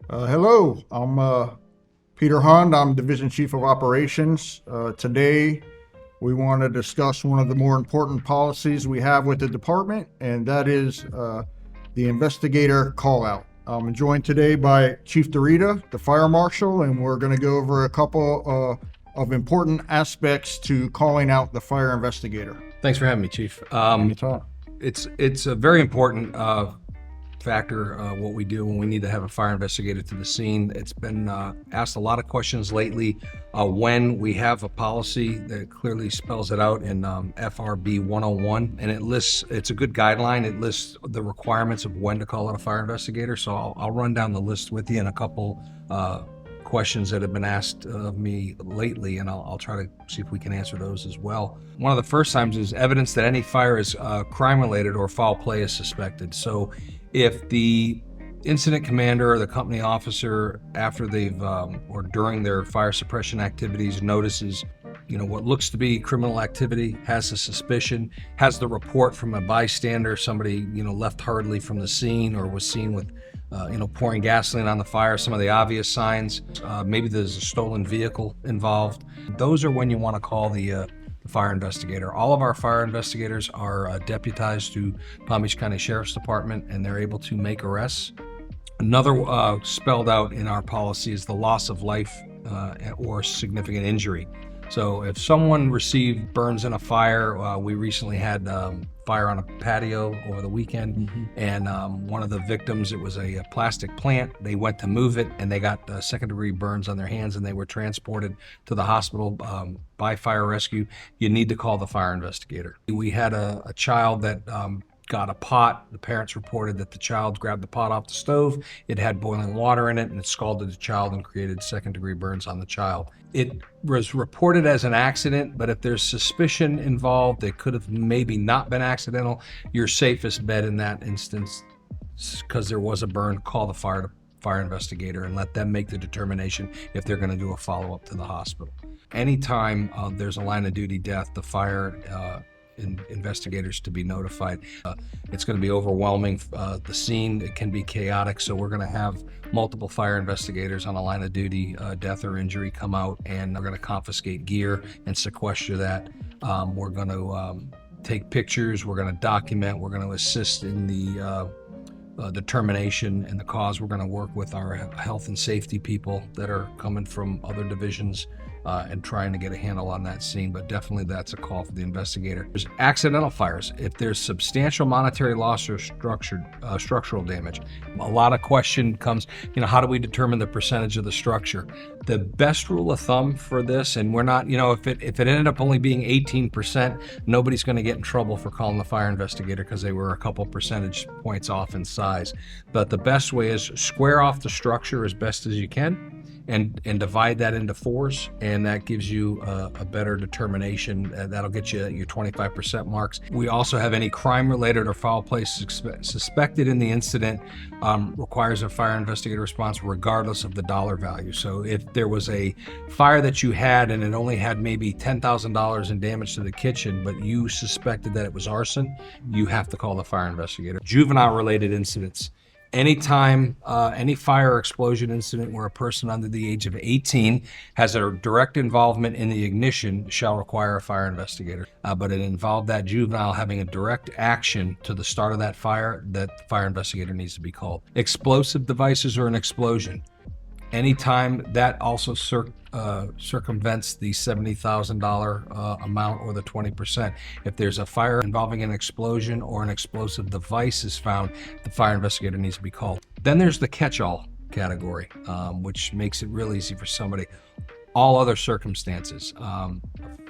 Hello, I'm Peter Hund. I'm Division Chief of Operations. Today, we want to discuss one of the more important policies we have with the department, and that is the investigator call out. I'm joined today by Chief Dorita, the fire marshal, and we're going to go over a couple of important aspects to calling out the fire investigator. Thanks for having me, Chief. Anytime. It's a very important factor what we do when we need to have a fire investigator to the scene. It's been asked a lot of questions lately when we have a policy that clearly spells it out in FRB 101, and it's a good guideline. It lists the requirements of when to call out a fire investigator. So I'll run down the list with you in a couple questions that have been asked of me lately, and I'll try to see if we can answer those as well. One of the first times is evidence that any fire is crime-related or foul play is suspected. So if the incident commander or the company officer, after they've or during their fire suppression activities, notices what looks to be criminal activity, has a suspicion, has the report from a bystander, somebody left hurriedly from the scene or was seen with pouring gasoline on the fire, some of the obvious signs, maybe there's a stolen vehicle involved. Those are when you want to call the fire investigator. All of our fire investigators are deputized to Palm Beach County Sheriff's Department, and they're able to make arrests. Another spelled out in our policy is the loss of life or significant injury. So if someone received burns in a fire, we recently had fire on a patio over the weekend, and one of the victims, it was a plastic plant. They went to move it, and they got second-degree burns on their hands, and they were transported to the hospital by fire rescue. You need to call the fire investigator. We had a child that got a pot. The parents reported that the child grabbed the pot off the stove. It had boiling water in it, and it scalded the child and created second-degree burns on the child. It was reported as an accident, but if there's suspicion involved, it could have maybe not been accidental. Your safest bet in that instance, because there was a burn, call the fire investigator and let them make the determination if they're going to do a follow-up to the hospital. Anytime there's a line of duty death, the fire investigators to be notified. It's going to be overwhelming. The scene, it can be chaotic, so we're going to have multiple fire investigators on a line of duty, death or injury, come out, and they're going to confiscate gear and sequester that. We're going to take pictures, we're going to document, we're going to assist in the determination and the cause. We're going to work with our health and safety people that are coming from other divisions and trying to get a handle on that scene, but definitely that's a call for the investigator. There's accidental fires. If there's substantial monetary loss or structural damage, a lot of question comes, how do we determine the percentage of the structure? The best rule of thumb for this, and we're not, if it ended up only being 18%, nobody's going to get in trouble for calling the fire investigator because they were a couple percentage points off in size. But the best way is square off the structure as best as you can, and divide that into fours, and that gives you a better determination. That'll get you your 25% marks. We also have any crime-related or foul play suspected in the incident requires a fire investigator response regardless of the dollar value. So if there was a fire that you had and it only had maybe $10,000 in damage to the kitchen, but you suspected that it was arson, you have to call the fire investigator. Juvenile-related incidents. Anytime any fire or explosion incident where a person under the age of 18 has a direct involvement in the ignition shall require a fire investigator. But it involved that juvenile having a direct action to the start of that fire investigator needs to be called. Explosive devices or an explosion. Anytime that also circumvents the $70,000 amount or the 20%. If there's a fire involving an explosion or an explosive device is found, the fire investigator needs to be called. Then there's the catch-all category, which makes it real easy for somebody. All other circumstances.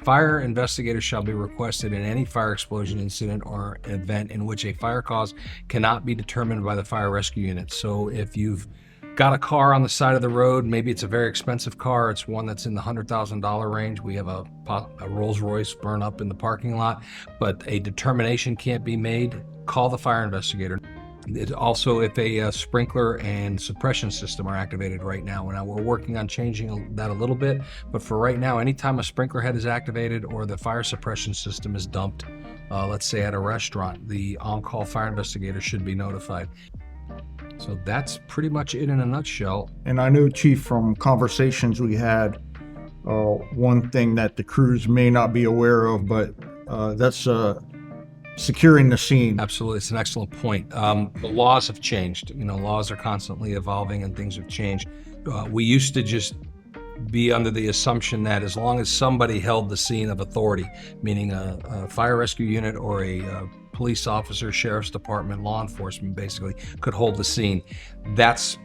Fire investigators shall be requested in any fire explosion incident or event in which a fire cause cannot be determined by the fire rescue unit. So if you've got a car on the side of the road, maybe it's a very expensive car, it's one that's in the $100,000 range. We have a Rolls Royce burn up in the parking lot, but a determination can't be made, call the fire investigator. It also, if a sprinkler and suppression system are activated right now, and we're working on changing that a little bit, but for right now, anytime a sprinkler head is activated or the fire suppression system is dumped, let's say at a restaurant, the on-call fire investigator should be notified. So that's pretty much it in a nutshell. And I know, Chief, from conversations we had, one thing that the crews may not be aware of, but that's securing the scene. Absolutely, it's an excellent point. The laws have changed. Laws are constantly evolving and things have changed. We used to just be under the assumption that as long as somebody held the scene of authority, meaning a fire rescue unit or a police officer, sheriff's department, law enforcement, basically could hold the scene. That's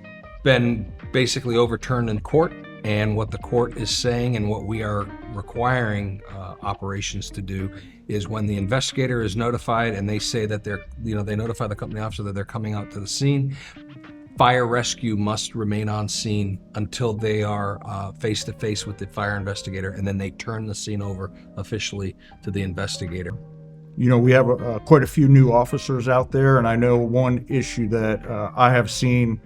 been basically overturned in court, and what the court is saying and what we are requiring operations to do is when the investigator is notified and they say that they notify the company officer that they're coming out to the scene, fire rescue must remain on scene until they are face to face with the fire investigator, and then they turn the scene over officially to the investigator. We have quite a few new officers out there, and I know one issue that I have seen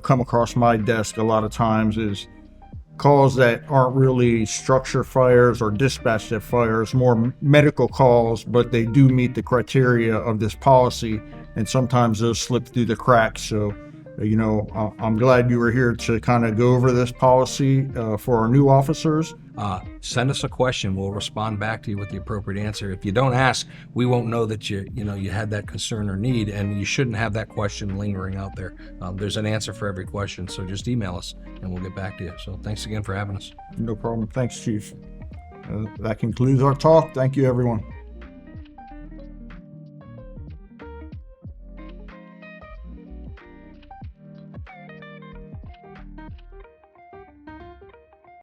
come across my desk a lot of times is calls that aren't really structure fires or dispatched fires, more medical calls, but they do meet the criteria of this policy, and sometimes those slip through the cracks. So I'm glad you were here to kind of go over this policy for our new officers. Send us a question. We'll respond back to you with the appropriate answer. If you don't ask, we won't know that you had that concern or need, and you shouldn't have that question lingering out there. There's an answer for every question, so just email us and we'll get back to you. So thanks again for having us. No problem. Thanks, Chief. That concludes our talk. Thank you, everyone.